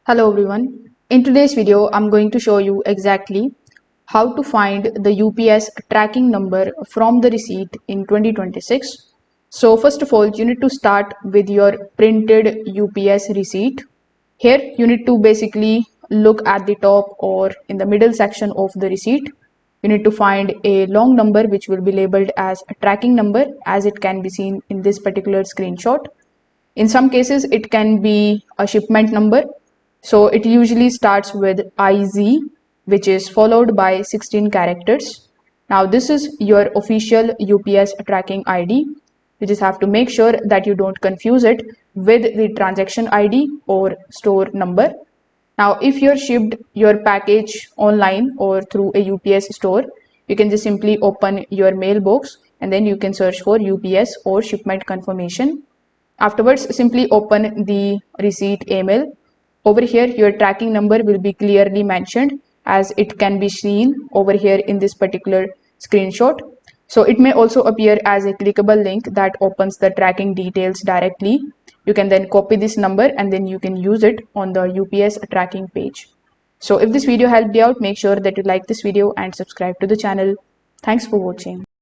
Hello everyone. In today's video, I'm going to show you exactly how to find the UPS tracking number from the receipt in 2026. So first of all, you need to start with your printed UPS receipt. Here, you need to basically look at the top or in the middle section of the receipt. You need to find a long number which will be labeled as a tracking number, as it can be seen in this particular screenshot. In some cases, it can be a shipment number. So it usually starts with IZ, which is followed by 16 characters. Now this is your official UPS tracking ID. You just have to make sure that you don't confuse it with the transaction ID or store number. Now, if you're shipped your package online or through a UPS store, you can just simply open your mailbox and then you can search for UPS or shipment confirmation. Afterwards, simply open the receipt email. Over here, your tracking number will be clearly mentioned as it can be seen over here in this particular screenshot. So it may also appear as a clickable link that opens the tracking details directly. You can then copy this number and then you can use it on the UPS tracking page. So if this video helped you out, make sure that you like this video and subscribe to the channel. Thanks for watching.